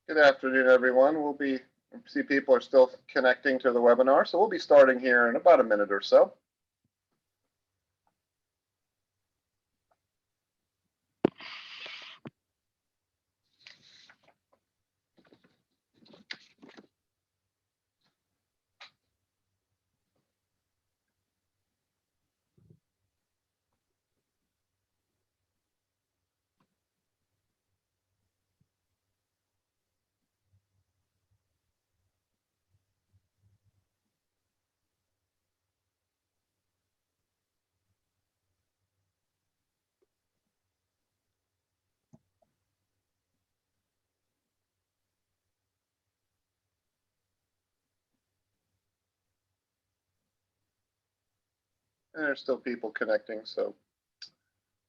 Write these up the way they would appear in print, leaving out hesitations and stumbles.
Good afternoon, everyone. See people are still connecting to the webinar, so we'll be starting here in about a minute or so. And there's still people connecting, so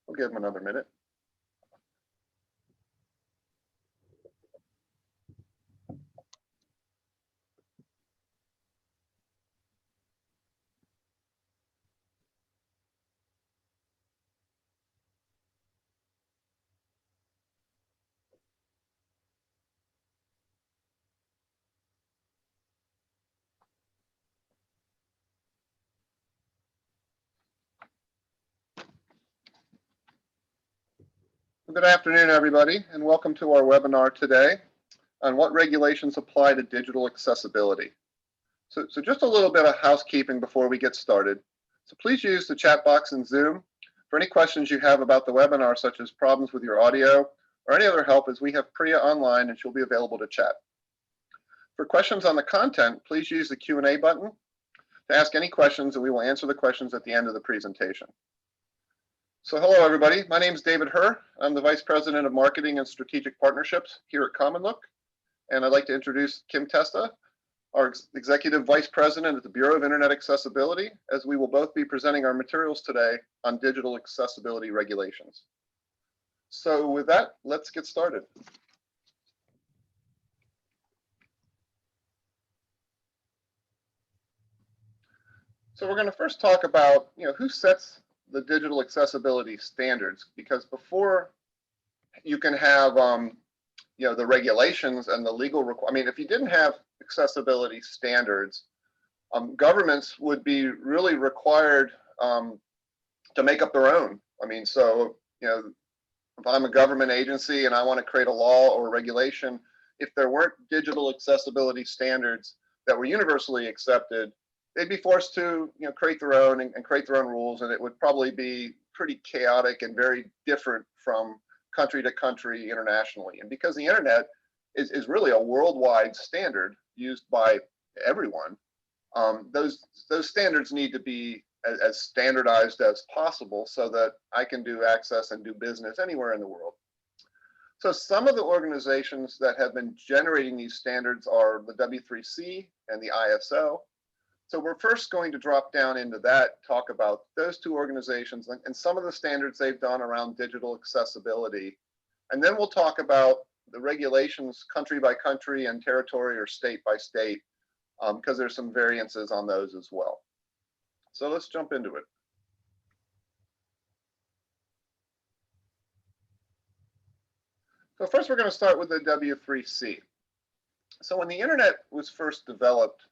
we'll give them another minute. Good afternoon, everybody, and welcome to our webinar today on what regulations apply to digital accessibility. So just a little bit of housekeeping before we get started. So please use the chat box in Zoom for any questions you have about the webinar, such as problems with your audio or any other help, as we have Priya online and she'll be available to chat. For questions on the content, please use the Q&A button to ask any questions, and we will answer the questions at the end of the presentation. So hello, everybody. My name is David Herr. I'm the Vice President of Marketing and Strategic Partnerships here at CommonLook. And I'd like to introduce Kim Testa, our Executive Vice President at the Bureau of Internet Accessibility, as we will both be presenting our materials today on digital accessibility regulations. So with that, let's get started. So we're going to first talk about, who sets the digital accessibility standards, because before you can have, the regulations and the legal if you didn't have accessibility standards, governments would be really required to make up their own. So, if I'm a government agency and I want to create a law or a regulation, if there weren't digital accessibility standards that were universally accepted, they'd be forced to create their own and create their own rules, and it would probably be pretty chaotic and very different from country to country internationally. And because the internet is really a worldwide standard used by everyone, those standards need to be as standardized as possible so that I can do access and do business anywhere in the world. So some of the organizations that have been generating these standards are the W3C and the ISO. So we're first going to drop down into that, talk about those two organizations and some of the standards they've done around digital accessibility. And then we'll talk about the regulations country by country and territory or state by state, because there's some variances on those as well. So let's jump into it. So first we're going to start with the W3C. So when the internet was first developed,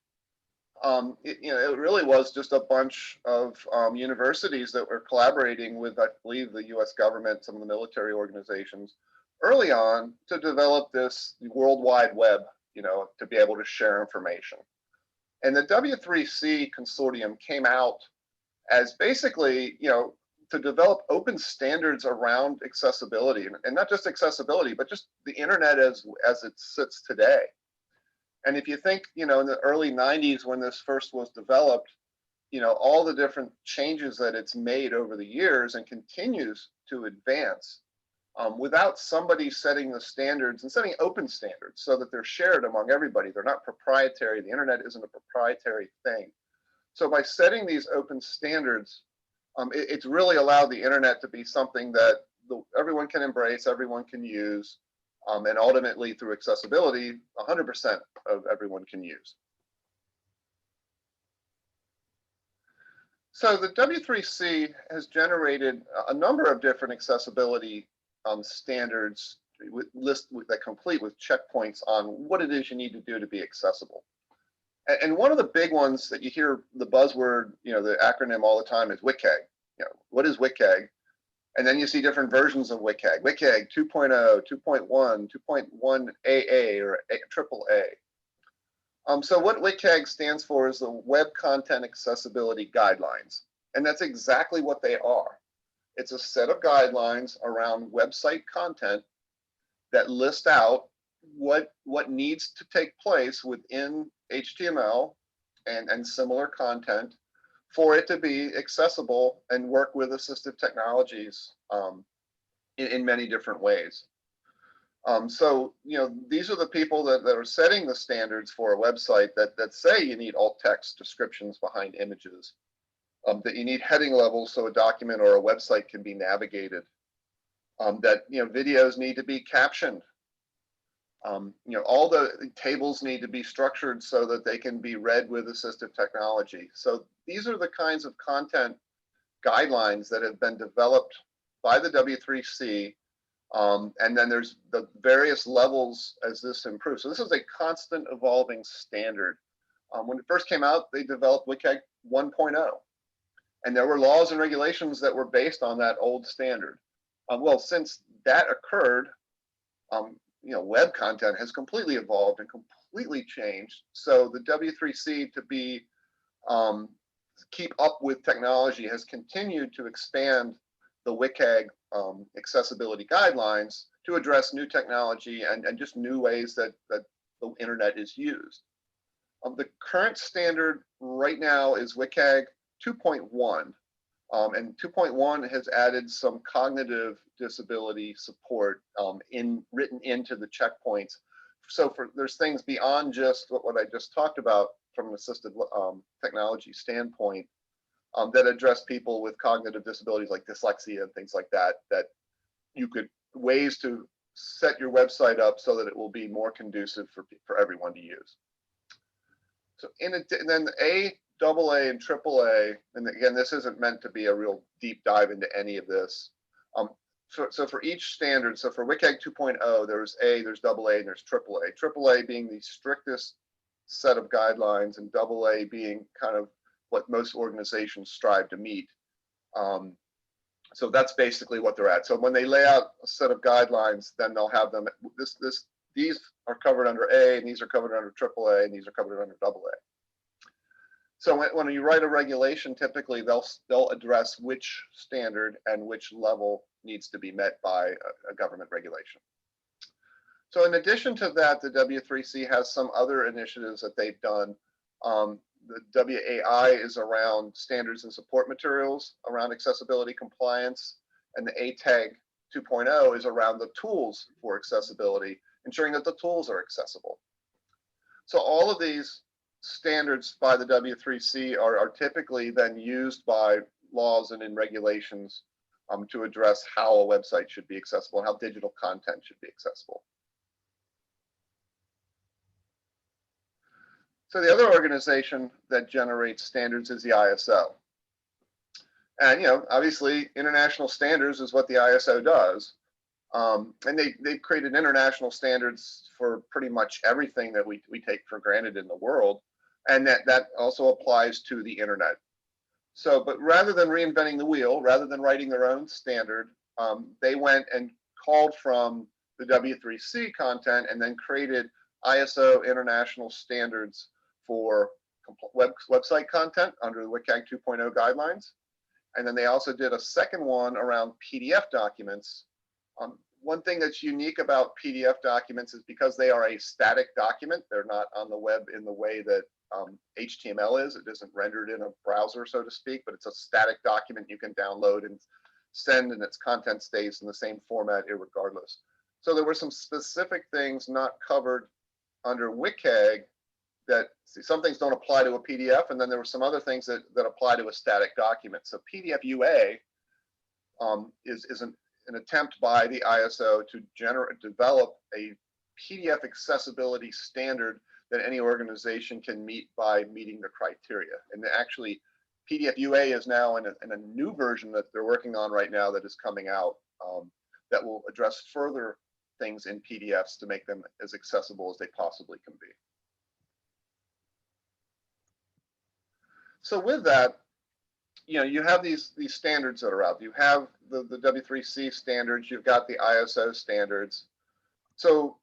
it really was just a bunch of universities that were collaborating with, I believe, the US government, some of the military organizations early on to develop this World Wide Web, to be able to share information. And the W3C consortium came out as basically, to develop open standards around accessibility, and not just accessibility, but just the internet as it sits today. And if you think, in the early 90s when this first was developed, all the different changes that it's made over the years and continues to advance without somebody setting the standards and setting open standards so that they're shared among everybody. They're not proprietary. The internet isn't a proprietary thing. So by setting these open standards, it's really allowed the internet to be something that everyone can embrace, everyone can use, and ultimately through accessibility, 100% of everyone can use. So the W3C has generated a number of different accessibility standards, that complete with checkpoints on what it is you need to do to be accessible. And one of the big ones that you hear the buzzword, the acronym all the time is WCAG. What is WCAG? And then you see different versions of WCAG. WCAG 2.0, 2.1, 2.1 AA or AAA. So what WCAG stands for is the Web Content Accessibility Guidelines. And that's exactly what they are. It's a set of guidelines around website content that list out what needs to take place within HTML and similar content for it to be accessible and work with assistive technologies in many different ways. So, these are the people that are setting the standards for a website that say you need alt text descriptions behind images, that you need heading levels so a document or a website can be navigated, that videos need to be captioned. All the tables need to be structured so that they can be read with assistive technology. So these are the kinds of content guidelines that have been developed by the W3C. And then there's the various levels as this improves. So this is a constant evolving standard. When it first came out, they developed WCAG 1.0. And there were laws and regulations that were based on that old standard. Well, since that occurred, web content has completely evolved and completely changed. So the W3C to be keep up with technology has continued to expand the WCAG accessibility guidelines to address new technology and just new ways that the internet is used. The current standard right now is WCAG 2.1. And 2.1 has added some cognitive disability support written into the checkpoints. So there's things beyond just what I just talked about from an assistive technology standpoint that address people with cognitive disabilities like dyslexia and things like that, that you could ways to set your website up so that it will be more conducive for everyone to use. So and then AA, and AAA, and again, this isn't meant to be a real deep dive into any of this. So for each standard, so for WCAG 2.0, there's A, there's AA, and there's AAA. AAA being the strictest set of guidelines, and AA being kind of what most organizations strive to meet. So that's basically what they're at. So when they lay out a set of guidelines, then they'll have them. These are covered under A, and these are covered under AAA, and these are covered under AA. So when you write a regulation, typically they'll address which standard and which level needs to be met by a government regulation. So in addition to that, the W3C has some other initiatives that they've done. The WAI is around standards and support materials around accessibility compliance, and the ATAG 2.0 is around the tools for accessibility, ensuring that the tools are accessible. So all of these standards by the W3C are typically then used by laws and in regulations to address how a website should be accessible and how digital content should be accessible. So the other organization that generates standards is the ISO. And obviously international standards is what the ISO does. And they've created international standards for pretty much everything that we take for granted in the world. And that also applies to the internet. So, but rather than reinventing the wheel, rather than writing their own standard, they went and called from the W3C content and then created ISO international standards for website content under the WCAG 2.0 guidelines. And then they also did a second one around PDF documents. One thing that's unique about PDF documents is because they are a static document, they're not on the web in the way that HTML is. It isn't rendered in a browser, so to speak, but it's a static document you can download and send, and its content stays in the same format irregardless. So there were some specific things not covered under WCAG that some things don't apply to a PDF, and then there were some other things that apply to a static document. So PDF UA is an attempt by the ISO to develop a PDF accessibility standard that any organization can meet by meeting the criteria. And actually, PDF UA is now in a new version that they're working on right now that is coming out that will address further things in PDFs to make them as accessible as they possibly can be. So with that, you have these standards that are out. You have the W3C standards, you've got the ISO standards. So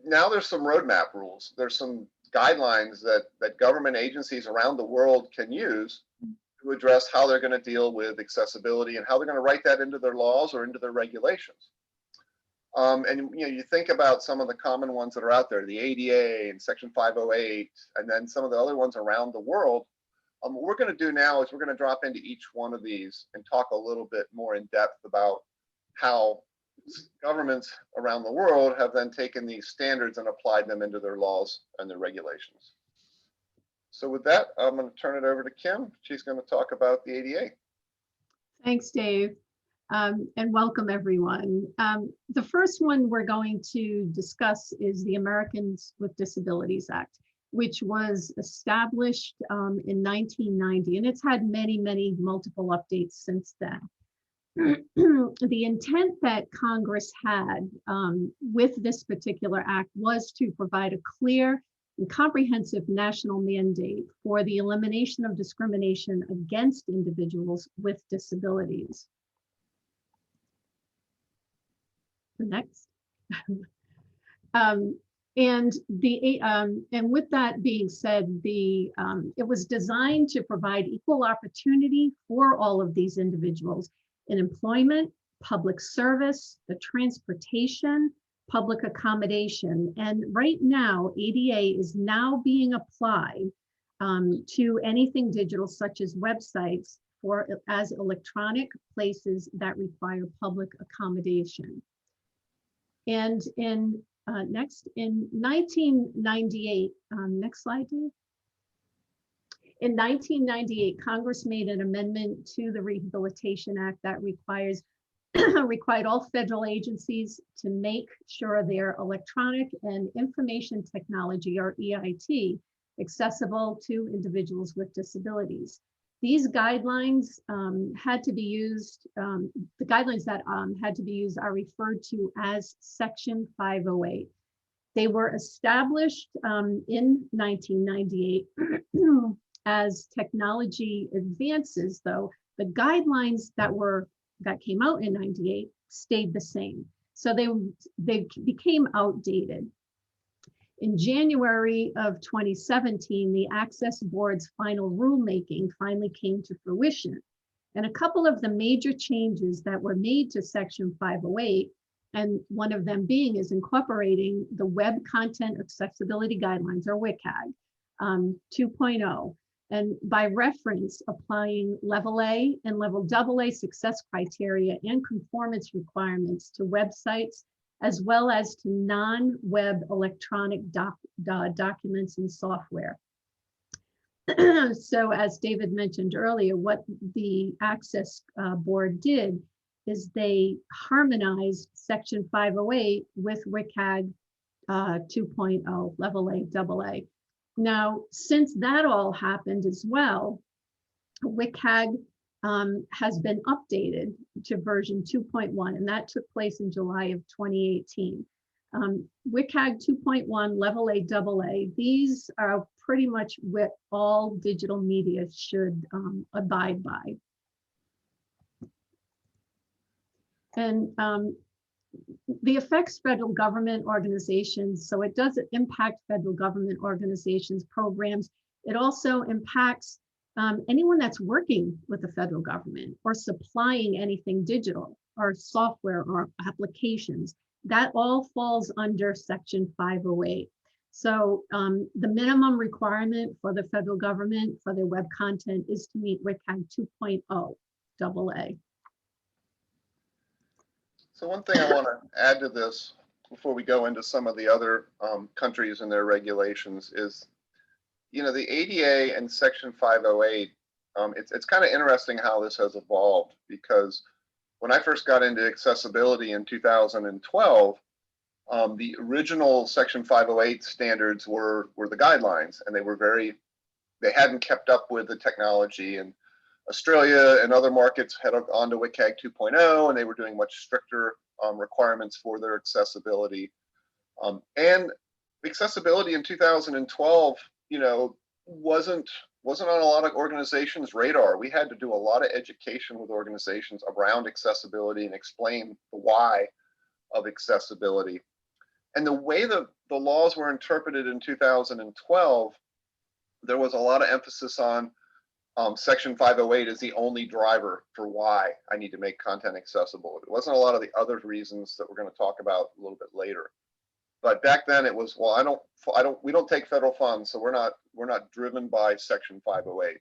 now there's some roadmap rules. There's some guidelines that government agencies around the world can use to address how they're going to deal with accessibility and how they're going to write that into their laws or into their regulations. And you think about some of the common ones that are out there, the ADA and Section 508, and then some of the other ones around the world. What we're going to do now is we're going to drop into each one of these and talk a little bit more in depth about how governments around the world have then taken these standards and applied them into their laws and their regulations. So with that, I'm going to turn it over to Kim. She's going to talk about the ADA. Thanks, Dave, and welcome everyone. The first one we're going to discuss is the Americans with Disabilities Act, which was established in 1990, and it's had many multiple updates since then. The intent that Congress had with this particular act was to provide a clear and comprehensive national mandate for the elimination of discrimination against individuals with disabilities. Next. And with that being said, it was designed to provide equal opportunity for all of these individuals in employment, public service, the transportation, public accommodation. And right now, ADA is now being applied to anything digital, such as websites, as electronic places that require public accommodation. And in 1998, next slide, Dave. In 1998, Congress made an amendment to the Rehabilitation Act that required all federal agencies to make sure their electronic and information technology, or EIT, accessible to individuals with disabilities. These guidelines had to be used, the guidelines that had to be used are referred to as Section 508. They were established in 1998. As technology advances, though, the guidelines that came out in 98 stayed the same. So they became outdated. In January of 2017, the Access Board's final rulemaking finally came to fruition. And a couple of the major changes that were made to Section 508, and one of them being is incorporating the Web Content Accessibility Guidelines, or WCAG 2.0. And by reference, applying level A and level AA success criteria and conformance requirements to websites, as well as to non-web electronic documents and software. So as David mentioned earlier, what the Access Board did is they harmonized Section 508 with WCAG 2.0, level A, AA. Now, since that all happened as well, WCAG has been updated to version 2.1, and that took place in July of 2018. WCAG 2.1, level A, AA, these are pretty much what all digital media should abide by. And the affects federal government organizations, so it does impact federal government organizations, programs. It also impacts anyone that's working with the federal government or supplying anything digital or software or applications. That all falls under Section 508. So the minimum requirement for the federal government for their web content is to meet WCAG 2.0 AA. So one thing I want to add to this before we go into some of the other countries and their regulations is, the ADA and Section 508, it's kind of interesting how this has evolved, because when I first got into accessibility in 2012, the original Section 508 standards were the guidelines, and they hadn't kept up with the technology, and Australia and other markets had gone to WCAG 2.0, and they were doing much stricter requirements for their accessibility. And accessibility in 2012, wasn't on a lot of organizations' radar. We had to do a lot of education with organizations around accessibility and explain the why of accessibility. And the way the laws were interpreted in 2012, there was a lot of emphasis on Section 508 is the only driver for why I need to make content accessible. It wasn't a lot of the other reasons that we're going to talk about a little bit later. But back then it was, well, we don't take federal funds, so we're not driven by Section 508,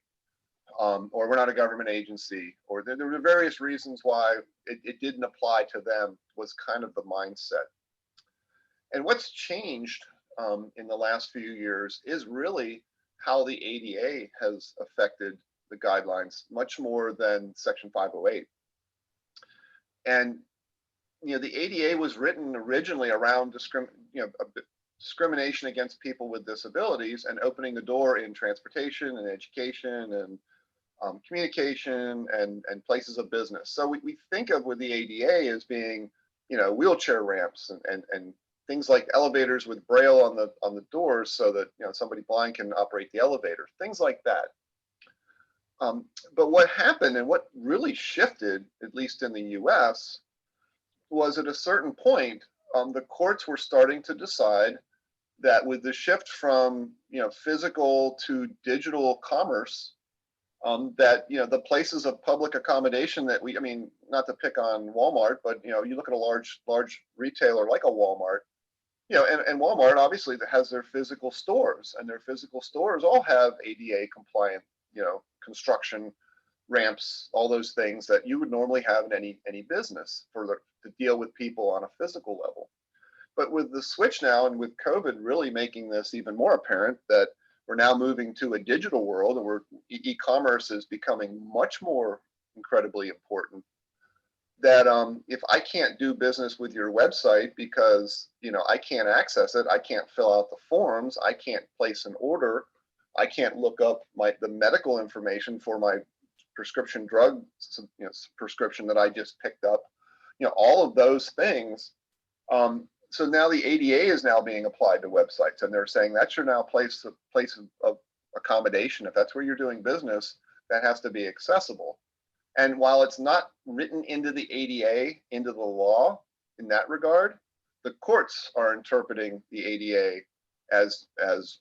or we're not a government agency, or there were various reasons why it didn't apply to them, was kind of the mindset. And what's changed in the last few years is really how the ADA has affected the guidelines much more than Section 508. And the ADA was written originally around discrimination against people with disabilities and opening the door in transportation and education and communication and places of business. So we think of with the ADA as being, wheelchair ramps and things like elevators with braille on the doors so that somebody blind can operate the elevator, things like that. But what happened and what really shifted, at least in the US, was at a certain point, the courts were starting to decide that with the shift from physical to digital commerce, that the places of public accommodation that not to pick on Walmart, but you look at a large retailer like a Walmart, and Walmart obviously has their physical stores, and their physical stores all have ADA compliant, construction, ramps, all those things that you would normally have in any business to deal with people on a physical level. But with the switch now, and with COVID really making this even more apparent, that we're now moving to a digital world, and e-commerce is becoming much more incredibly important, that if I can't do business with your website because I can't access it, I can't fill out the forms, I can't place an order, I can't look up the medical information for my prescription drug prescription that I just picked up, all of those things. So now the ADA is now being applied to websites, and they're saying that's your now place of accommodation. If that's where you're doing business, that has to be accessible. And while it's not written into the ADA, into the law in that regard, the courts are interpreting the ADA as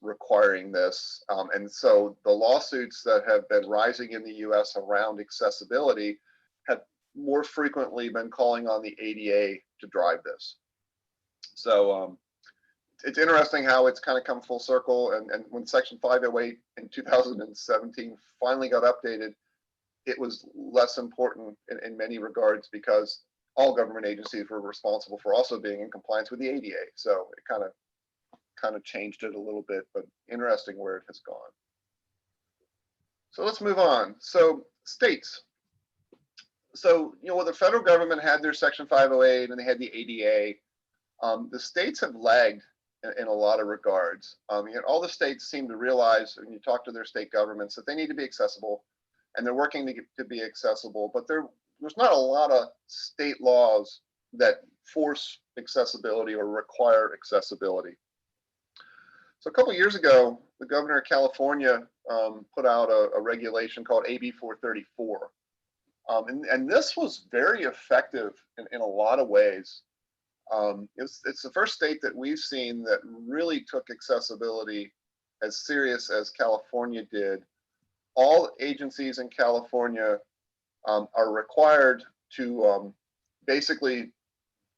requiring this. And so the lawsuits that have been rising in the US around accessibility have more frequently been calling on the ADA to drive this. So it's interesting how it's kind of come full circle. And when Section 508 in 2017 finally got updated, it was less important in many regards because all government agencies were responsible for also being in compliance with the ADA. So it kind of changed it a little bit, but interesting where it has gone. So let's move on. So states. So, well, the federal government had their Section 508 and they had the ADA. The states have lagged in a lot of regards. All the states seem to realize when you talk to their state governments that they need to be accessible, and they're working to be accessible, but there's not a lot of state laws that force accessibility or require accessibility. So a couple of years ago, the governor of California put out a regulation called AB 434. And this was very effective in a lot of ways. It's the first state that we've seen that really took accessibility as serious as California did. All agencies in California are required to basically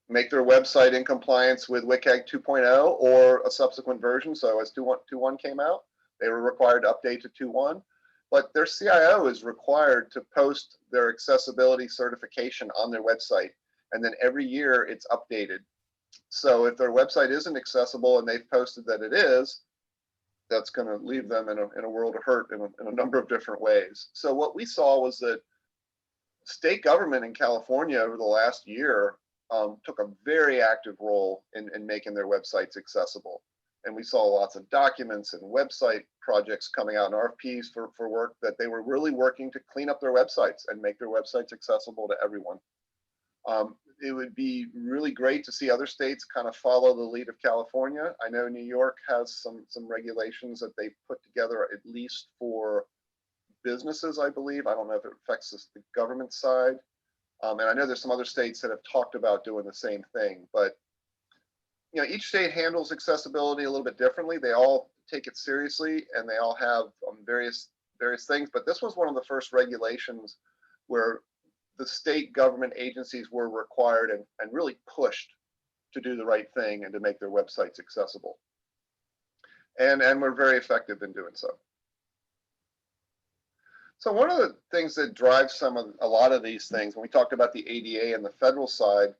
make their website in compliance with WCAG 2.0 or a subsequent version. So as 2.1 came out, they were required to update to 2.1. But their CIO is required to post their accessibility certification on their website. And then every year it's updated. So if their website isn't accessible and they've posted that it is, that's going to leave them in a world of hurt in a number of different ways. So what we saw was that state government in California over the last year took a very active role in making their websites accessible. And we saw lots of documents and website projects coming out and RFPs for work that they were really working to clean up their websites and make their websites accessible to everyone. It would be really great to see other states kind of follow the lead of California. I know New York has some regulations that they put together, at least for businesses, I believe. I don't know if it affects the government side. And I know there's some other states that have talked about doing the same thing, but each state handles accessibility a little bit differently. They all take it seriously, and they all have various things. But this was one of the first regulations where the state government agencies were required and really pushed to do the right thing and to make their websites accessible. And we're very effective in doing so. So one of the things that drives a lot of these things, when we talked about the ADA and the federal side,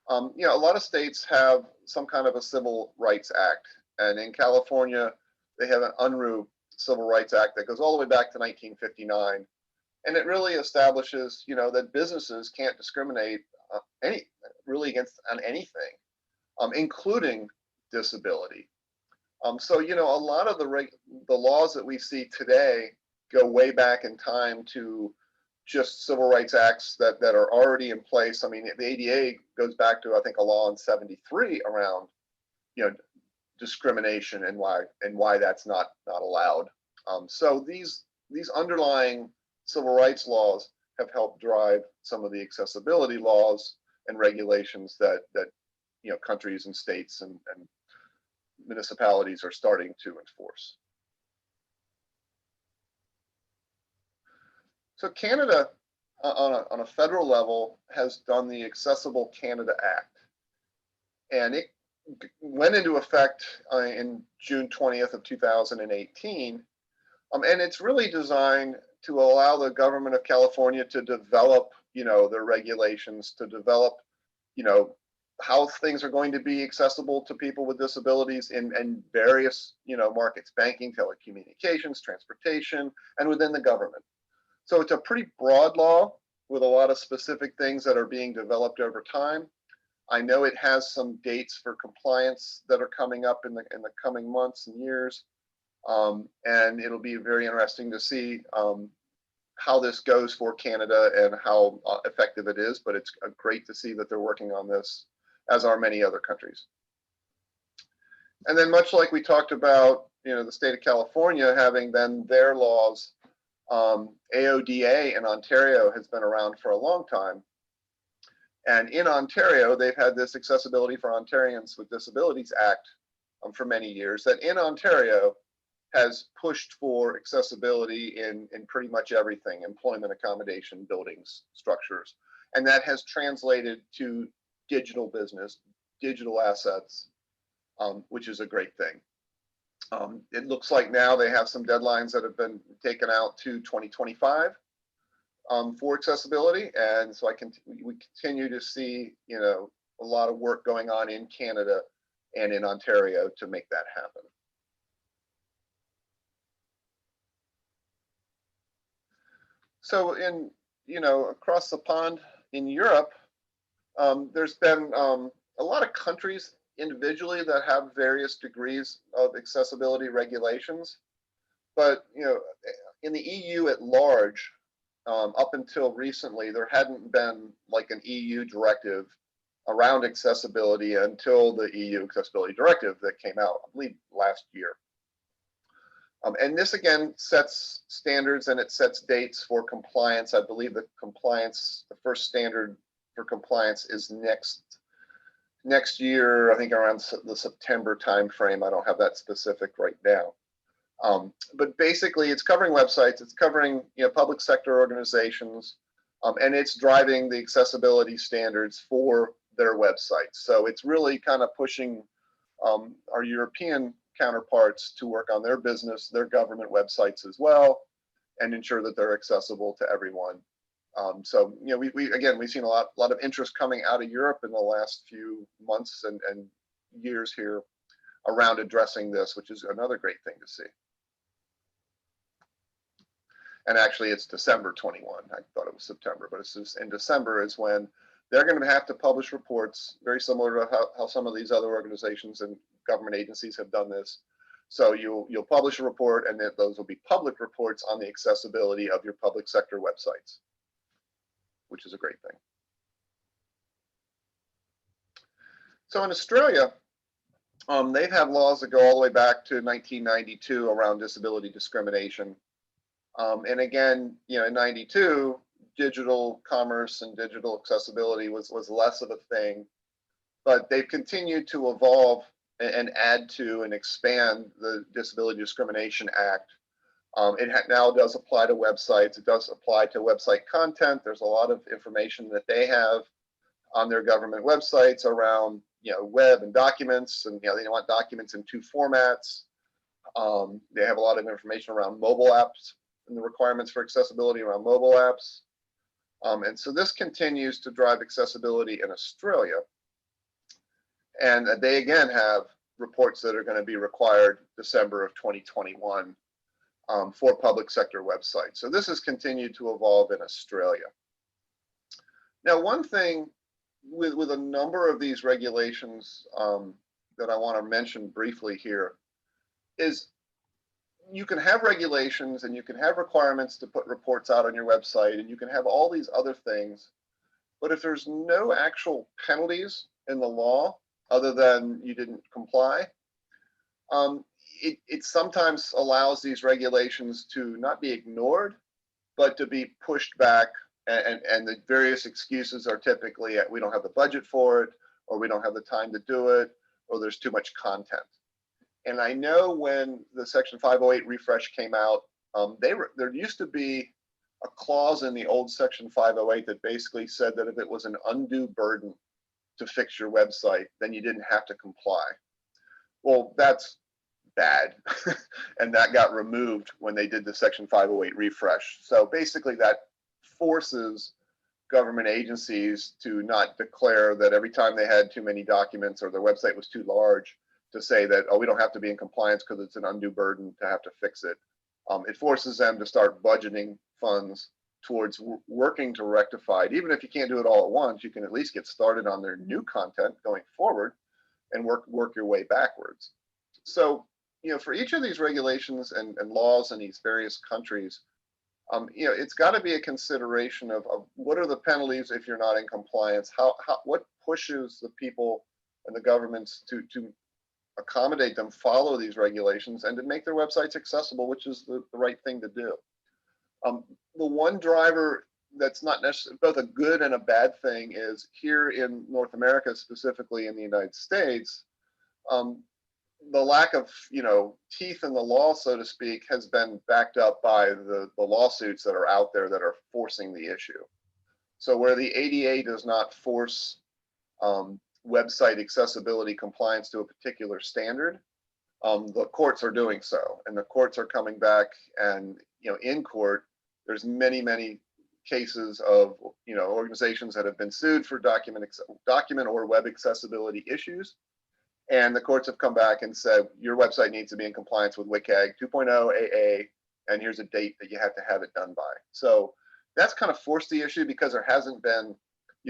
a lot of states have some kind of a Civil Rights Act. And in California, they have an Unruh Civil Rights Act that goes all the way back to 1959. And it really establishes, that businesses can't discriminate on anything, including disability. So, a lot of the laws that we see today go way back in time to just civil rights acts that are already in place. I mean, the ADA goes back to, I think, a law in '73 around, discrimination and why that's not allowed. So these underlying civil rights laws have helped drive some of the accessibility laws and regulations that countries and states and municipalities are starting to enforce. So Canada, on a federal level, has done the Accessible Canada Act, and it went into effect in June 20th of 2018, and it's really designed to allow the government of California to develop, their regulations, to develop, how things are going to be accessible to people with disabilities in various, markets: banking, telecommunications, transportation, and within the government. So it's a pretty broad law with a lot of specific things that are being developed over time. I know it has some dates for compliance that are coming up in the coming months and years. And it'll be very interesting to see how this goes for Canada and how effective it is. But it's great to see that they're working on this, as are many other countries. And then, much like we talked about, the state of California having then their laws, AODA in Ontario has been around for a long time. And in Ontario, they've had this Accessibility for Ontarians with Disabilities Act for many years, that in Ontario has pushed for accessibility in pretty much everything: employment, accommodation, buildings, structures. And that has translated to digital business, digital assets, which is a great thing. It looks like now they have some deadlines that have been taken out to 2025 for accessibility. And so we continue to see, a lot of work going on in Canada and in Ontario to make that happen. So across the pond in Europe, there's been a lot of countries individually that have various degrees of accessibility regulations. But, in the EU at large, up until recently, there hadn't been like an EU directive around accessibility until the EU Accessibility Directive that came out, I believe, last year. And this again sets standards and it sets dates for compliance. I believe the first standard for compliance is next year, I think around the September timeframe. I don't have that specific right now. But basically it's covering websites, it's covering public sector organizations, and it's driving the accessibility standards for their websites. So it's really kind of pushing our European counterparts to work on their business, their government websites as well, and ensure that they're accessible to everyone. So we've seen a lot of interest coming out of Europe in the last few months and years here around addressing this, which is another great thing to see. And actually it's December 21. I thought it was September, but it's just in December is when they're going to have to publish reports, very similar to how some of these other organizations and government agencies have done this. So you'll publish a report, and those will be public reports on the accessibility of your public sector websites, which is a great thing. So in Australia, they've had laws that go all the way back to 1992 around disability discrimination. And again, in 92, digital commerce and digital accessibility was less of a thing, but they've continued to evolve and add to and expand the Disability Discrimination Act. It now does apply to websites. It does apply to website content. There's a lot of information that they have on their government websites around, web and documents, and they want documents in 2 formats. They have a lot of information around mobile apps and the requirements for accessibility around mobile apps. And so this continues to drive accessibility in Australia. And they again have reports that are going to be required December of 2021 for public sector websites. So this has continued to evolve in Australia. Now, one thing with a number of these regulations that I want to mention briefly here is you can have regulations and you can have requirements to put reports out on your website, and you can have all these other things, but if there's no actual penalties in the law other than you didn't comply, it sometimes allows these regulations to not be ignored, but to be pushed back. And the various excuses are typically we don't have the budget for it, or we don't have the time to do it, or there's too much content. And I know when the Section 508 refresh came out, there used to be a clause in the old Section 508 that basically said that if it was an undue burden to fix your website, then you didn't have to comply. Well, that's bad. And that got removed when they did the Section 508 refresh. So basically that forces government agencies to not declare that every time they had too many documents or their website was too large to say that, oh, we don't have to be in compliance because it's an undue burden to have to fix it. It forces them to start budgeting funds towards working to rectify it. Even if you can't do it all at once, you can at least get started on their new content going forward and work your way backwards. So, for each of these regulations and laws in these various countries, it's got to be a consideration of what are the penalties if you're not in compliance? What pushes the people and the governments to accommodate them, follow these regulations, and to make their websites accessible, which is the right thing to do. The one driver that's not necessarily both a good and a bad thing is here in North America, specifically in the United States, the lack of teeth in the law, so to speak, has been backed up by the lawsuits that are out there that are forcing the issue. So where the ADA does not force website accessibility compliance to a particular standard, the courts are doing so, and the courts are coming back, and in court there's many cases of organizations that have been sued for document or web accessibility issues. And the courts have come back and said, your website needs to be in compliance with WCAG 2.0 AA, and here's a date that you have to have it done by. So that's kind of forced the issue because there hasn't been,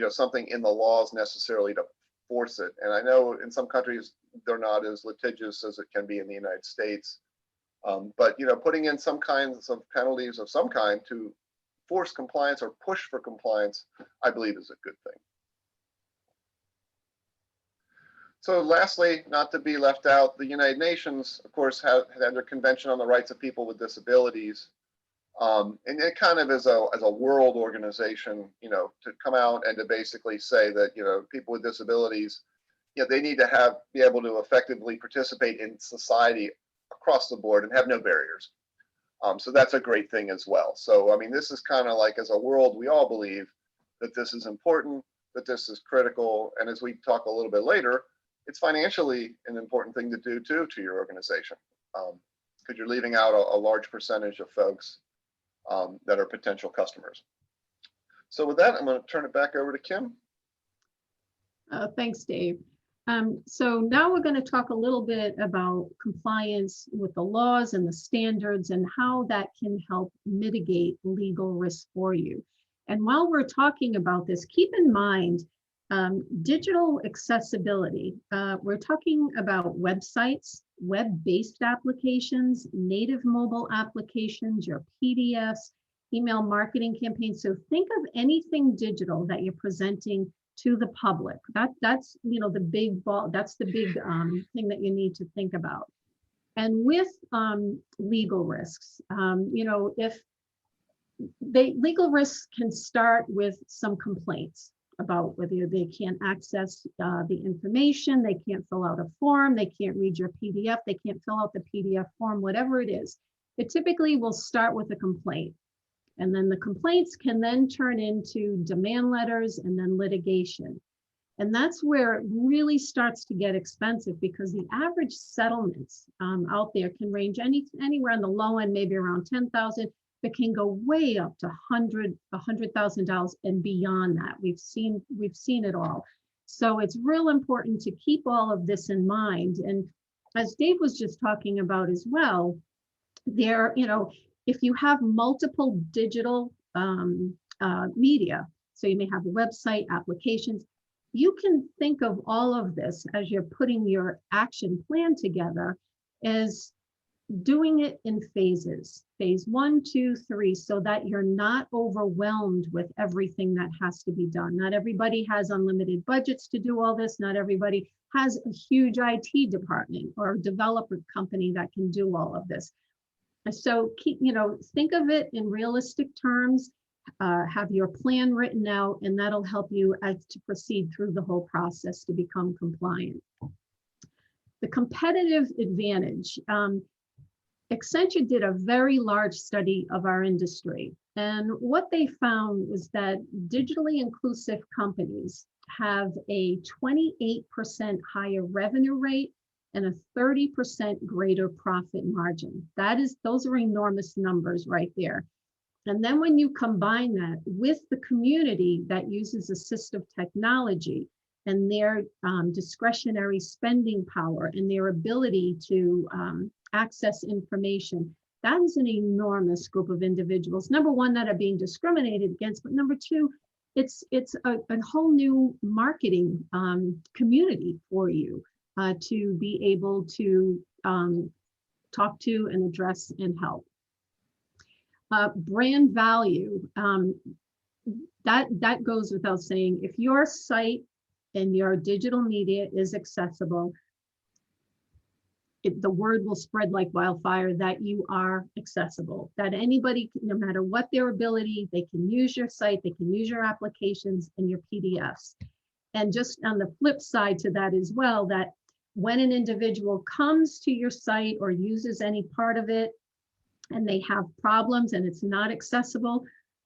something in the laws necessarily to force it. And I know in some countries, they're not as litigious as it can be in the United States. But, putting in some kinds of penalties of some kind to force compliance or push for compliance, I believe is a good thing. So lastly, not to be left out, the United Nations, of course, had their Convention on the Rights of People with Disabilities. And it kind of is as a world organization, to come out and to basically say that, people with disabilities, they need to be able to effectively participate in society across the board and have no barriers. So that's a great thing as well. So, I mean, this is kind of like, as a world, we all believe that this is important, that this is critical. And as we talk a little bit later, it's financially an important thing to do too to your organization, because you're leaving out a large percentage of folks that are potential customers. So with that, I'm going to turn it back over to Kim. Thanks, Dave. So now we're going to talk a little bit about compliance with the laws and the standards and how that can help mitigate legal risk for you. And while we're talking about this, keep in mind digital accessibility. We're talking about websites, web-based applications, native mobile applications, your PDFs, email marketing campaigns. So think of anything digital that you're presenting to the public. That's, you know, the big ball, that's the big thing that you need to think about. And with legal risks, you know, if legal risks can start with some complaints about whether they can't access the information, they can't fill out a form, they can't read your PDF, they can't fill out the PDF form, whatever it is. It typically will start with a complaint. And then the complaints can then turn into demand letters and then litigation. And that's where it really starts to get expensive, because the average settlements out there can range anywhere on the low end, maybe around 10,000, but can go way up to $100,000 and beyond that. We've seen it all. So it's real important to keep all of this in mind. And as Dave was just talking about as well, there, you know, if you have multiple digital media, so you may have a website, applications, you can think of all of this as you're putting your action plan together as doing it in phases, phase 1, 2, 3, so that you're not overwhelmed with everything that has to be done. Not everybody has unlimited budgets to do all this. Not everybody has a huge IT department or developer company that can do all of this. So keep, you know, think of it in realistic terms, have your plan written out, and that'll help you as to proceed through the whole process to become compliant. The competitive advantage. Accenture did a very large study of our industry, and what they found was that digitally inclusive companies have a 28% higher revenue rate and a 30% greater profit margin. Those are enormous numbers right there. And then when you combine that with the community that uses assistive technology and their discretionary spending power and their ability to access information, that is an enormous group of individuals. Number one, that are being discriminated against, but number two, it's a whole new marketing community for you to be able to talk to and address and help. Brand value, that goes without saying. If your site and your digital media is accessible, the word will spread like wildfire that you are accessible, that anybody, no matter what their ability, they can use your site, they can use your applications and your PDFs. And just on the flip side to that as well, that when an individual comes to your site or uses any part of it and they have problems and it's not accessible,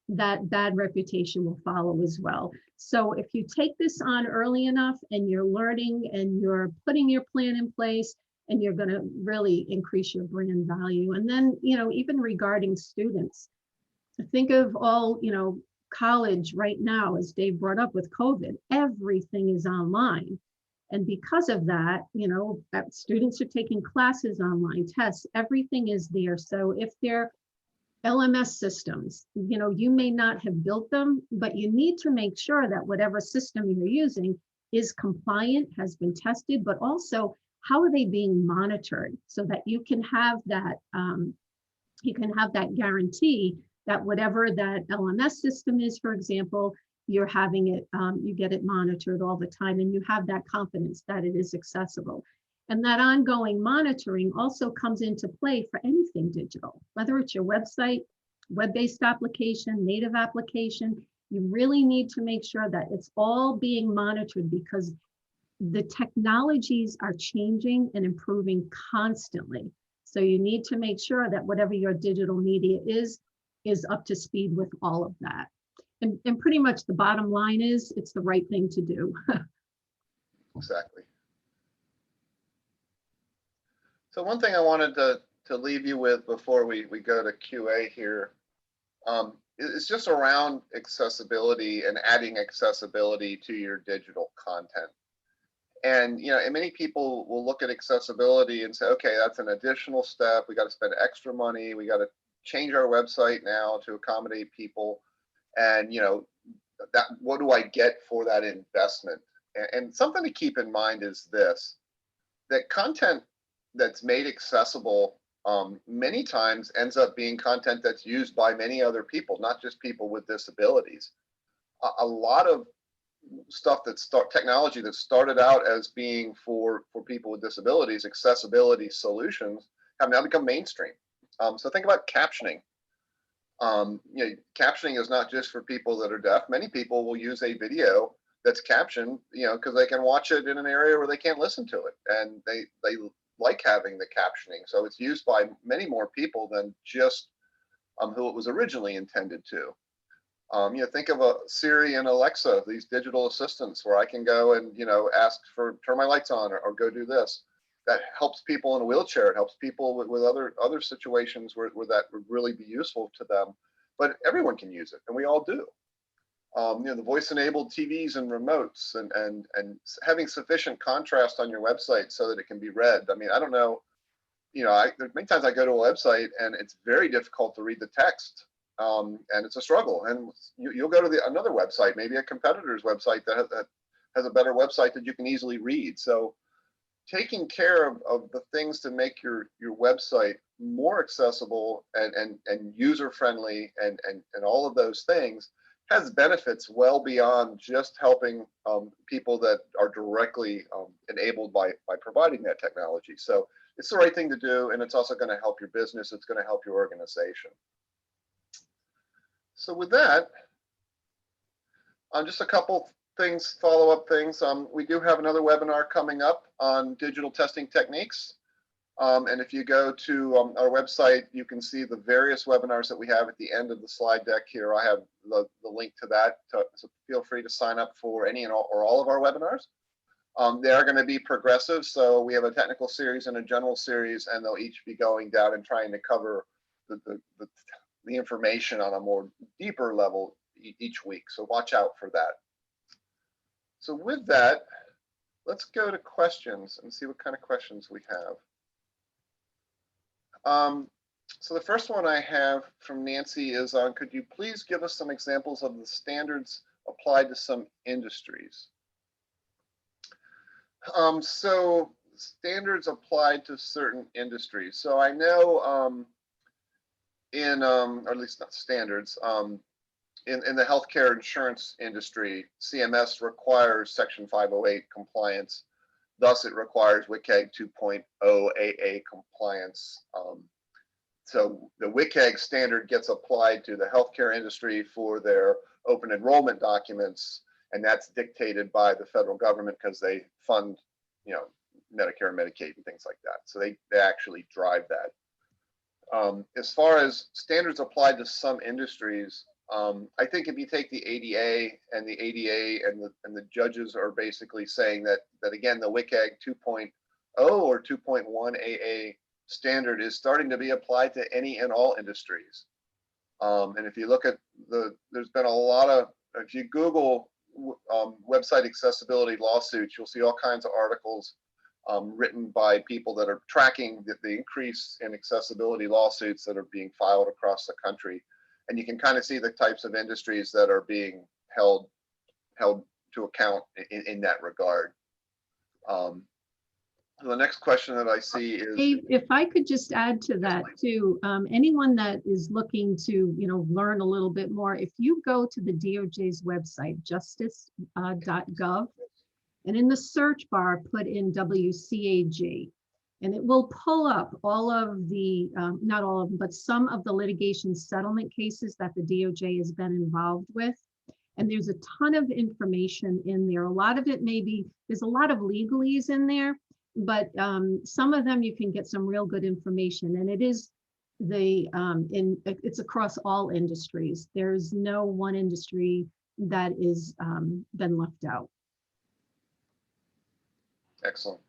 that bad reputation will follow as well. So if you take this on early enough and you're learning and you're putting your plan in place, and you're going to really increase your brand value. And then, you know, even regarding students, think of all, you know, college right now, as Dave brought up with COVID, everything is online. And because of that, you know, students are taking classes online, tests, everything is there. So if they're LMS systems, you know, you may not have built them, but you need to make sure that whatever system you're using is compliant, has been tested, but also how are they being monitored so that you can have that guarantee that whatever that LMS system is, for example, you're having it, you get it monitored all the time, and you have that confidence that it is accessible. And that ongoing monitoring also comes into play for anything digital, whether it's your website, web-based application, native application. You really need to make sure that it's all being monitored, because the technologies are changing and improving constantly. So you need to make sure that whatever your digital media is up to speed with all of that. And pretty much the bottom line is it's the right thing to do. Exactly. So one thing I wanted to leave you with before we go to QA here is just around accessibility and adding accessibility to your digital content. And, you know, and many people will look at accessibility and say, okay, that's an additional step. We got to spend extra money. We got to change our website now to accommodate people. And, you know, that, what do I get for that investment? And something to keep in mind is this, that content that's made accessible many times ends up being content that's used by many other people, not just people with disabilities. A lot of stuff technology that started out as being for people with disabilities, accessibility solutions, have now become mainstream. So think about captioning. Captioning is not just for people that are deaf. Many people will use a video that's captioned, because they can watch it in an area where they can't listen to it, and they like having the captioning. So it's used by many more people than just who it was originally intended to. Think of a Siri and Alexa, these digital assistants where I can go and, ask for turn my lights on or go do this. That helps people in a wheelchair. It helps people with other situations where that would really be useful to them. But everyone can use it, and we all do. The voice-enabled TVs and remotes, and having sufficient contrast on your website so that it can be read. I mean, I don't know. There's many times I go to a website and it's very difficult to read the text. And it's a struggle. And you'll go to another website, maybe a competitor's website that has a better website that you can easily read. So taking care of the things to make your website more accessible and user friendly and all of those things has benefits well beyond just helping people that are directly enabled by providing that technology. So it's the right thing to do, and it's also going to help your business. It's going to help your organization. So with that, just a couple things, follow-up things. We do have another webinar coming up on digital testing techniques. And if you go to our website, you can see the various webinars that we have at the end of the slide deck here. I have the link to that, so feel free to sign up for any and all of our webinars. They are going to be progressive, so we have a technical series and a general series, and they'll each be going down and trying to cover the information on a more deeper level each week. So watch out for that. So with that, let's go to questions and see what kind of questions we have. So the first one I have from Nancy is could you please give us some examples of the standards applied to some industries? So standards applied to certain industries. So I know or at least not standards, in the healthcare insurance industry, CMS requires Section 508 compliance. Thus, it requires WCAG 2.0 AA compliance. So the WCAG standard gets applied to the healthcare industry for their open enrollment documents, and that's dictated by the federal government because they fund, Medicare and Medicaid and things like that. So they actually drive that. As far as standards applied to some industries, I think if you take the ADA and the judges are basically saying that again, the WCAG 2.0 or 2.1 AA standard is starting to be applied to any and all industries. And if you look at there's been a lot of, if you Google website accessibility lawsuits, you'll see all kinds of articles written by people that are tracking the increase in accessibility lawsuits that are being filed across the country. And you can kind of see the types of industries that are being held to account in that regard. The next question that I see is, Dave, if I could just add to that too, anyone that is looking to, learn a little bit more, if you go to the DOJ's website, justice.gov, and in the search bar, put in WCAG, and it will pull up all of the, not all of them, but some of the litigation settlement cases that the DOJ has been involved with. And there's a ton of information in there. A lot of it there's a lot of legalese in there, but some of them you can get some real good information. And it is it's across all industries. There's no one industry that is been left out. excellent.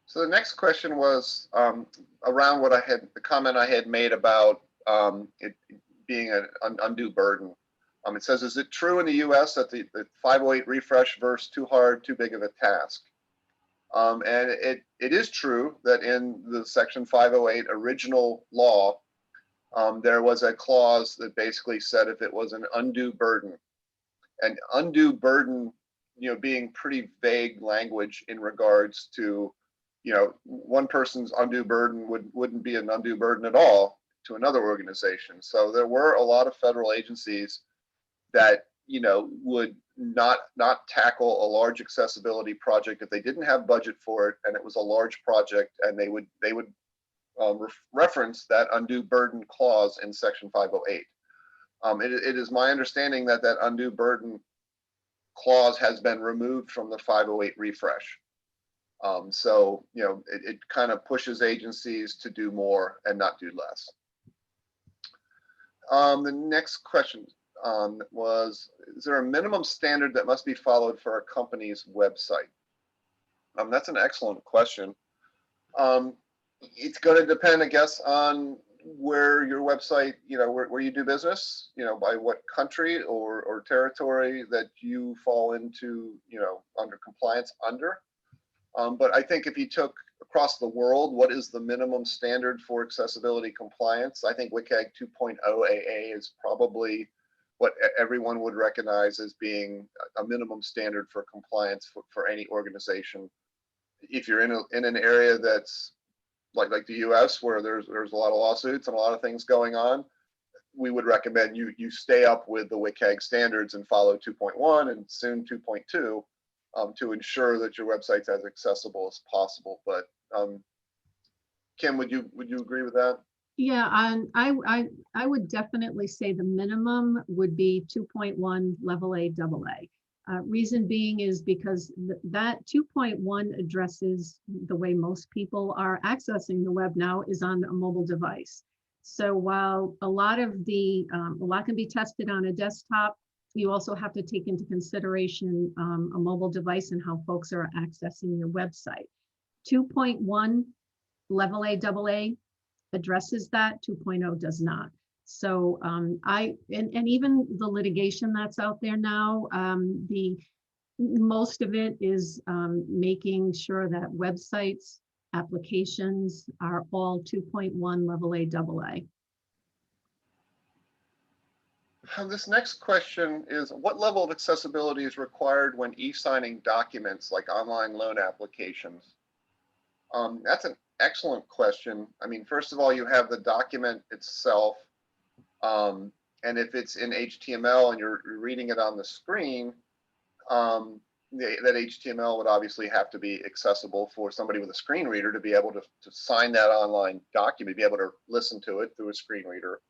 So the next question was around the comment I had made about it being an undue burden. It says, is it true in the US that the 508 refresh verse too hard, too big of a task? And it is true that in the Section 508 original law, there was a clause that basically said if it was an undue burden, and undue burden, being pretty vague language in regards to, one person's undue burden wouldn't be an undue burden at all to another organization. So there were a lot of federal agencies that, would not tackle a large accessibility project if they didn't have budget for it and it was a large project, and they would reference that undue burden clause in section 508. It is my understanding that that undue burden clause has been removed from the 508 refresh. So, it kind of pushes agencies to do more and not do less. The next question was, is there a minimum standard that must be followed for a company's website? That's an excellent question. It's going to depend, I guess, on where your website, where you do business, by what country or territory that you fall into, under compliance under. But I think if you took across the world, what is the minimum standard for accessibility compliance? I think WCAG 2.0 AA is probably what everyone would recognize as being a minimum standard for compliance for any organization. If you're in an area that's like the US, where there's a lot of lawsuits and a lot of things going on, we would recommend you stay up with the WCAG standards and follow 2.1 and soon 2.2 to ensure that your website's as accessible as possible. But Kim, would you agree with that? Yeah, I would definitely say the minimum would be 2.1 level A, double A. Reason being is because that 2.1 addresses the way most people are accessing the web now is on a mobile device. So while a lot can be tested on a desktop, you also have to take into consideration a mobile device and how folks are accessing your website. 2.1 level A, double A addresses that, 2.0 does not. So and even the litigation that's out there now, most of it is making sure that websites, applications are all 2.1 level A, double A. This next question is, what level of accessibility is required when e-signing documents like online loan applications? That's an excellent question. I mean, first of all, you have the document itself. And if it's in HTML and you're reading it on the screen, that HTML would obviously have to be accessible for somebody with a screen reader to be able to sign that online document, be able to listen to it through a screen reader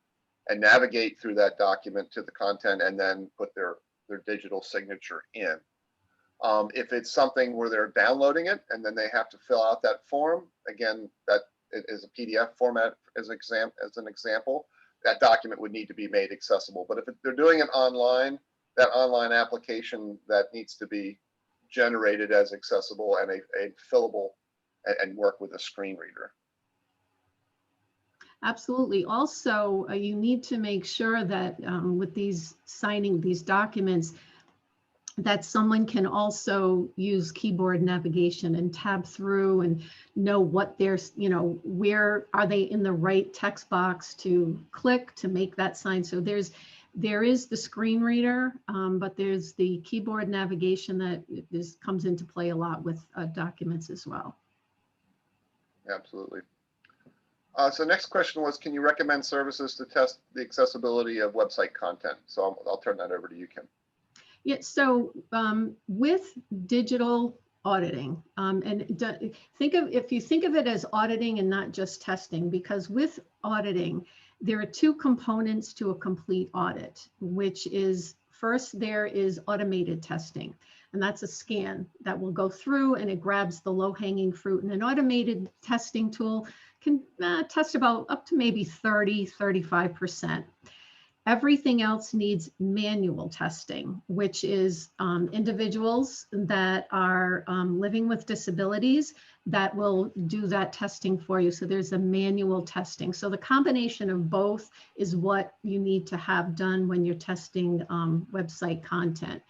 and navigate through that document to the content and then put their digital signature in. If it's something where they're downloading it and then they have to fill out that form, again, that is a PDF format as an example, that document would need to be made accessible. But if they're doing it online, that online application that needs to be generated as accessible and a fillable and work with a screen reader. Absolutely. Also, you need to make sure that with signing these documents, that someone can also use keyboard navigation and tab through and know what where are they in the right text box to click to make that sign. So there is the screen reader, but there's the keyboard navigation that comes into play a lot with documents as well. Absolutely. So next question was, can you recommend services to test the accessibility of website content? So I'll turn that over to you, Kim. Yeah, so with digital auditing, if you think of it as auditing and not just testing, because with auditing, there are two components to a complete audit, which is first there is automated testing, and that's a scan that will go through and it grabs the low-hanging fruit, and an automated testing tool can test about up to maybe 30–35%. Everything else needs manual testing, which is individuals that are living with disabilities that will do that testing for you. So there's a manual testing. So the combination of both is what you need to have done when you're testing website content.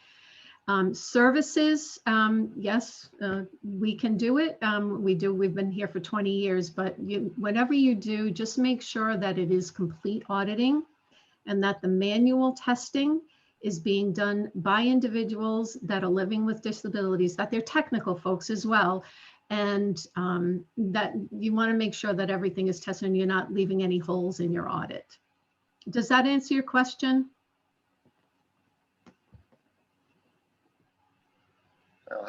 Services, yes, we can do it. We've been here for 20 years, but whatever you do, just make sure that it is complete auditing, and that the manual testing is being done by individuals that are living with disabilities, that they're technical folks as well, and that you want to make sure that everything is tested and you're not leaving any holes in your audit. Does that answer your question?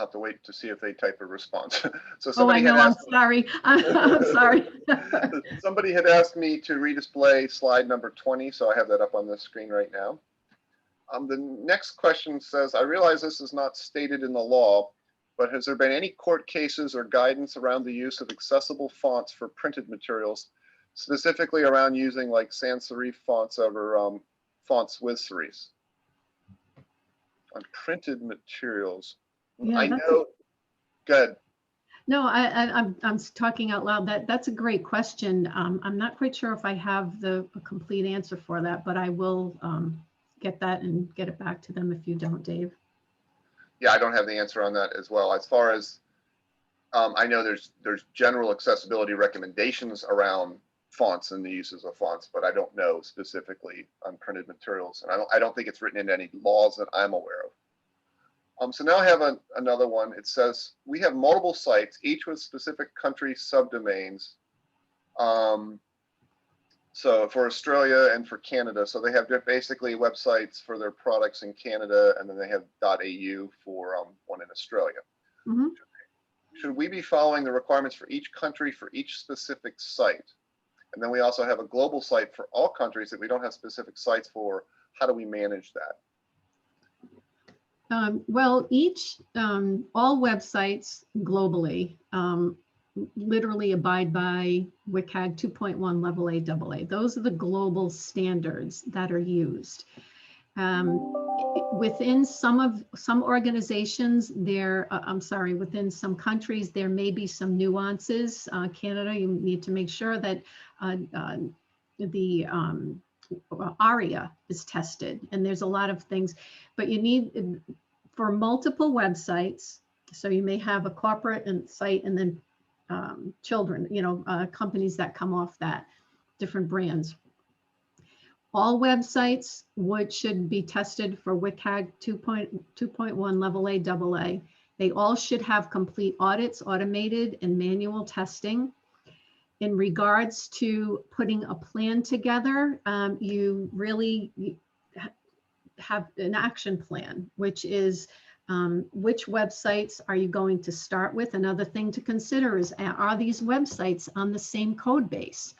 have to wait to see if they type a response. So Oh, I somebody had know, I'm asked, sorry. I'm sorry. somebody had asked me to redisplay slide number 20, so I have that up on the screen right now. The next question says, I realize this is not stated in the law, but has there been any court cases or guidance around the use of accessible fonts for printed materials, specifically around using like sans serif fonts over fonts with serifs on printed materials? Yeah, I that's know. Good. no, I'm talking out loud. That's a great question. I'm not quite sure if I have the a complete answer for that, but I will get that and get it back to them if you don't, Dave. Yeah, I don't have the answer on that as well. As far as I know, there's general accessibility recommendations around fonts and the uses of fonts, but I don't know specifically on printed materials, and I don't think it's written in any laws that I'm aware of. So now I have another one. It says we have multiple sites, each with specific country subdomains. So for Australia and for Canada, so they have basically websites for their products in Canada, and then they have .au for one in Australia. Mhm. Should we be following the requirements for each country for each specific site? And then we also have a global site for all countries that we don't have specific sites for. How do we manage that? Well, all websites globally literally abide by WCAG 2.1 level A AA. Those are the global standards that are used. Within some organizations, within some countries, there may be some nuances. Canada, you need to make sure that the ARIA is tested, and there's a lot of things, but you need for multiple websites. So you may have a corporate site and then children, companies that come off that, different brands. All websites should be tested for WCAG 2.1 level A AA. They all should have complete audits, automated and manual testing. In regards to putting a plan together, you really have an action plan, which is which websites are you going to start with? Another thing to consider is, are these websites on the same code base?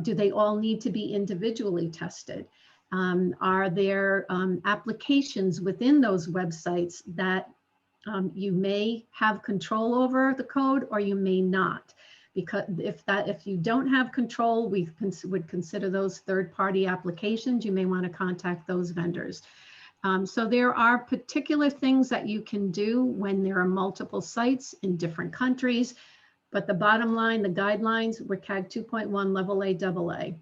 Do they all need to be individually tested? Are there applications within those websites that you may have control over the code or you may not? Because if you don't have control, we would consider those third-party applications. You may want to contact those vendors. So there are particular things that you can do when there are multiple sites in different countries, but the bottom line, the guidelines, WCAG 2.1 level A AA.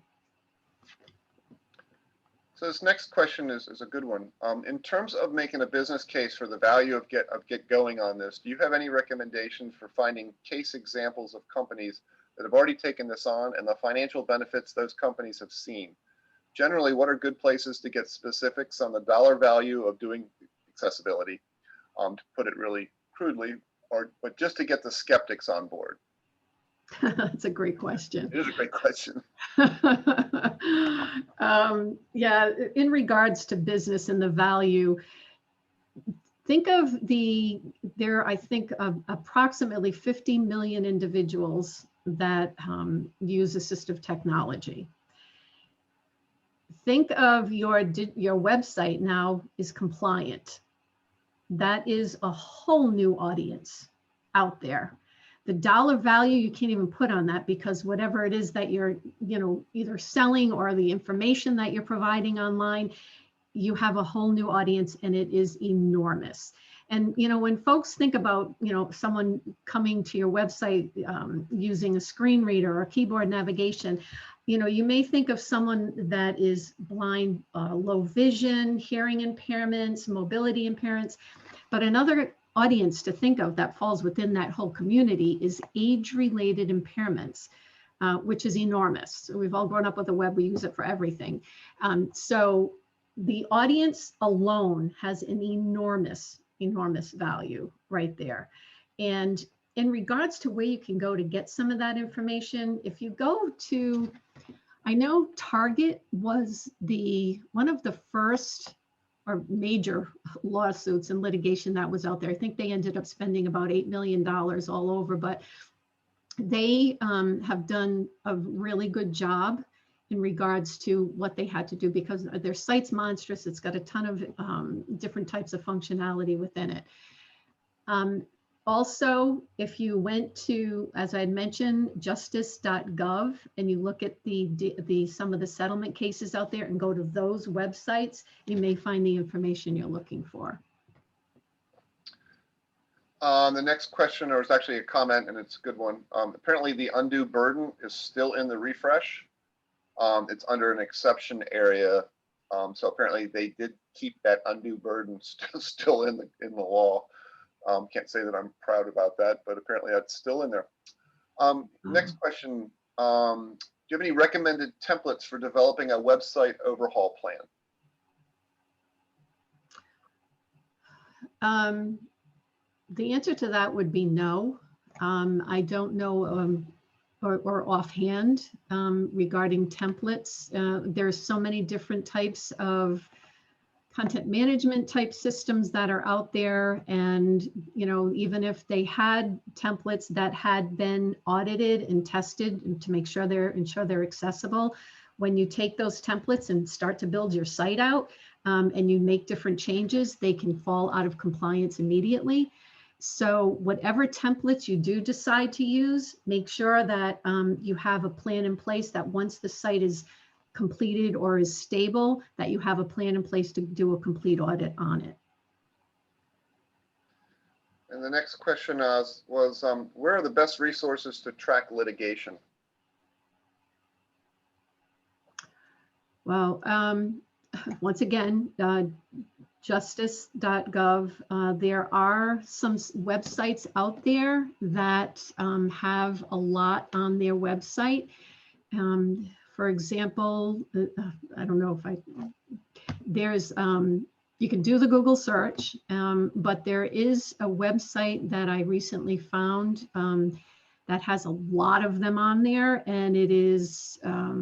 So this next question is a good one. In terms of making a business case for the value of get going on this, do you have any recommendations for finding case examples of companies that have already taken this on and the financial benefits those companies have seen? Generally, what are good places to get specifics on the dollar value of doing accessibility, to put it really crudely, but just to get the skeptics on board? That's a great question. It is a great question. Yeah, in regards to business and the value, think of there are, I think, approximately 50 million individuals that use assistive technology. Think of your website now is compliant. That is a whole new audience out there. The dollar value you can't even put on that, because whatever it is that you're either selling or the information that you're providing online, you have a whole new audience and it is enormous. And when folks think about someone coming to your website using a screen reader or keyboard navigation, you may think of someone that is blind, low vision, hearing impairments, mobility impairments, but another audience to think of that falls within that whole community is age-related impairments, which is enormous. We've all grown up with the web, we use it for everything. So the audience alone has an enormous value right there. And in regards to where you can go to get some of that information, if you go to, I know Target was one of the first, or major lawsuits and litigation that was out there. I think they ended up spending about $8 million all over, but they have done a really good job in regards to what they had to do, because their site's monstrous. It's got a ton of different types of functionality within it. Also, if you went to, as I had mentioned, justice.gov, and you look at some of the settlement cases out there and go to those websites, you may find the information you're looking for. The next question, or it's actually a comment, and it's a good one. Apparently the undue burden is still in the refresh. It's under an exception area. So apparently they did keep that undue burden still in the law. Can't say that I'm proud about that, but apparently that's still in there. Next question. Do you have any recommended templates for developing a website overhaul plan? The answer to that would be no. I don't know or offhand regarding templates. There's so many different types of content management type systems that are out there, and even if they had templates that had been audited and tested and to make sure they're accessible, when you take those templates and start to build your site out and you make different changes, they can fall out of compliance immediately. So whatever templates you do decide to use, make sure that you have a plan in place that once the site is completed or is stable, that you have a plan in place to do a complete audit on it. And the next question was, where are the best resources to track litigation? Well, once again, justice.gov. There are some websites out there that have a lot on their website. For example, I don't know if there's, you can do the Google search, but there is a website that I recently found that has a lot of them on there, and it is, let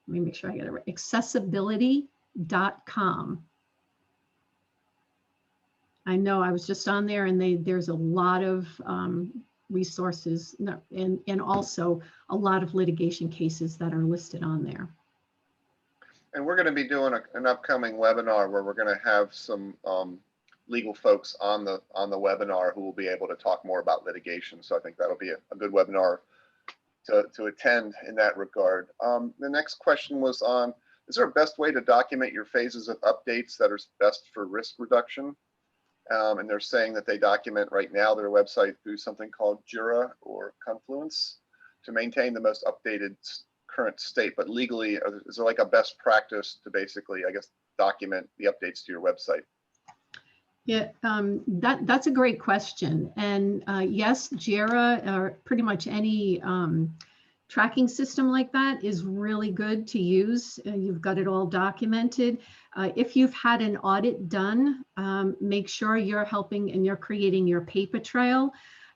me make sure I get it right, accessibility.com. I know I was just on there, and there's a lot of resources and also a lot of litigation cases that are listed on there. And we're going to be doing an upcoming webinar where we're going to have some legal folks on the webinar who will be able to talk more about litigation. So I think that'll be a good webinar to attend in that regard. The next question was on, is there a best way to document your phases of updates that are best for risk reduction? And they're saying that they document right now their website through something called Jira or Confluence to maintain the most updated current state. But legally, is there like a best practice to basically, I guess, document the updates to your website? Yeah, that's a great question. And yes, Jira or pretty much any tracking system like that is really good to use. You've got it all documented. If you've had an audit done, make sure you're helping and you're creating your paper trail.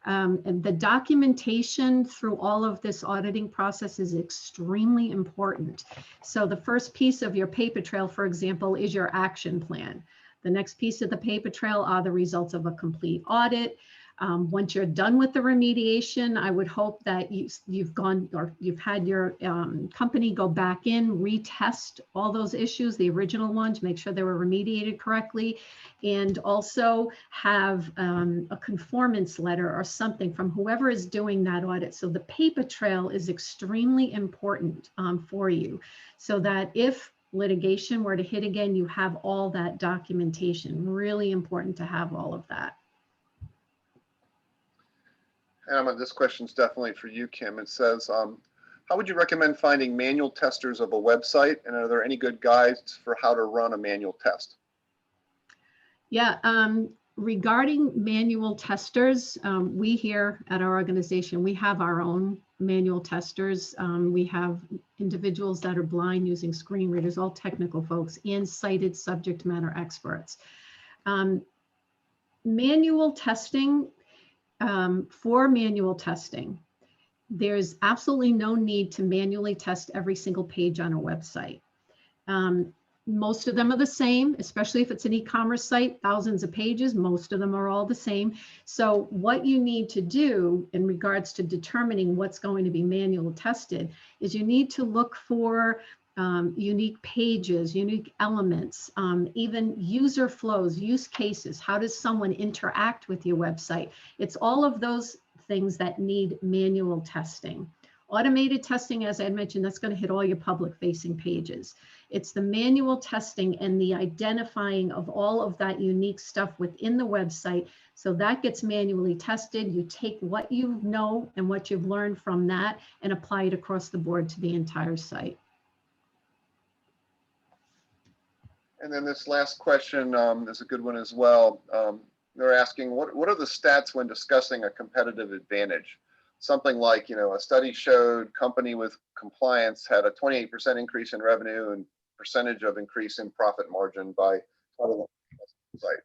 And the documentation through all of this auditing process is extremely important. So the first piece of your paper trail, for example, is your action plan. The next piece of the paper trail are the results of a complete audit. Once you're done with the remediation, I would hope that you've gone or you've had your company go back in, retest all those issues, the original ones, make sure they were remediated correctly, and also have a conformance letter or something from whoever is doing that audit. So the paper trail is extremely important for you, so that if litigation were to hit again, you have all that documentation. Really important to have all of that. And this question is definitely for you, Kim. It says, how would you recommend finding manual testers of a website? And are there any good guides for how to run a manual test? Yeah, regarding manual testers, we here at our organization, we have our own manual testers. We have individuals that are blind using screen readers, all technical folks, and cited subject matter experts. Manual testing, for manual testing, there's absolutely no need to manually test every single page on a website. Most of them are the same, especially if it's an e-commerce site, thousands of pages, most of them are all the same. So what you need to do in regards to determining what's going to be manual tested is you need to look for unique pages, unique elements, even user flows, use cases. How does someone interact with your website? It's all of those things that need manual testing. Automated testing, as I mentioned, that's going to hit all your public facing pages. It's the manual testing and the identifying of all of that unique stuff within the website. So that gets manually tested. You take what you know and what you've learned from that and apply it across the board to the entire site. And then this last question is a good one as well. They're asking, what are the stats when discussing a competitive advantage? Something like, a study showed company with compliance had a 28% increase in revenue and percentage of increase in profit margin by site.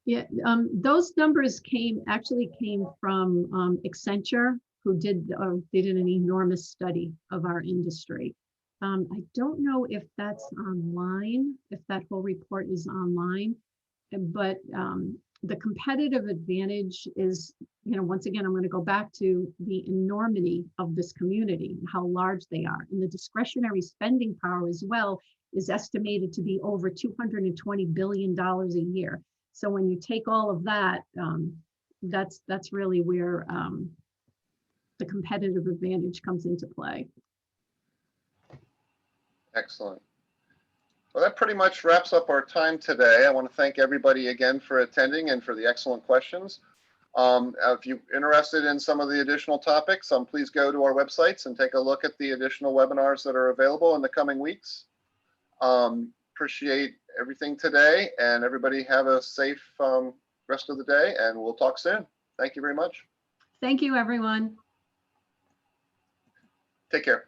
Yeah, those numbers actually came from Accenture, who did an enormous study of our industry. I don't know if that's online, if that whole report is online, but the competitive advantage is, once again, I'm going to go back to the enormity of this community and how large they are. And the discretionary spending power as well is estimated to be over $220 billion a year. So when you take all of that, that's really where the competitive advantage comes into play. Excellent. Well, that pretty much wraps up our time today. I want to thank everybody again for attending and for the excellent questions. If you're interested in some of the additional topics, please go to our websites and take a look at the additional webinars that are available in the coming weeks. Appreciate everything today, and everybody have a safe rest of the day, and we'll talk soon. Thank you very much. Thank you, everyone. Take care.